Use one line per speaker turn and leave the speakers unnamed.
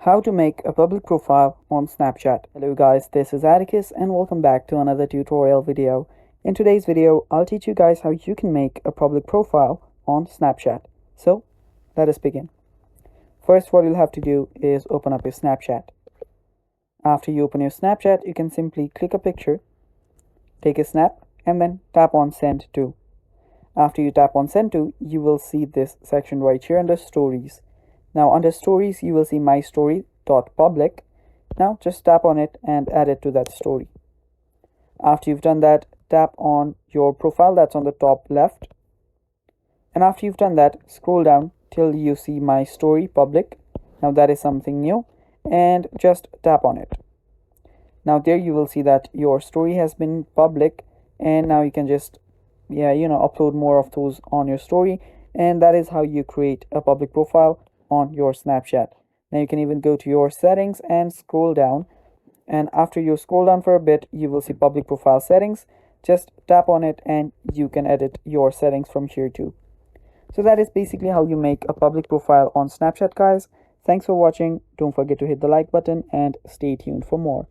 How to make a public profile on Snapchat. Hello guys, this is Atticus and welcome back to another tutorial video. In today's video, I'll teach you guys how you can make a public profile on Snapchat. So, let us begin. First, what you'll have to do is open up your Snapchat. After you open your Snapchat, you can simply click a picture, take a snap, and then tap on Send To. After you tap on Send To, you will see this section right here under Stories. Now under Stories, you will see My Story.public. Now just tap on it and add it to that story. After you've done that, tap on your profile that's on the top left. And after you've done that, scroll down till you see My Story Public. Now that is something new, and just tap on it. Now there you will see that your story has been public, and now you can just upload more of those on your story, and that is how you create a public profile on your Snapchat. Now you can even go to your settings and scroll down, and after you scroll down for a bit, you will see public profile settings. Just tap on it and you can edit your settings from here too. So that is basically how you make a public profile on Snapchat, guys. Thanks for watching. Don't forget to hit the like button and stay tuned for more.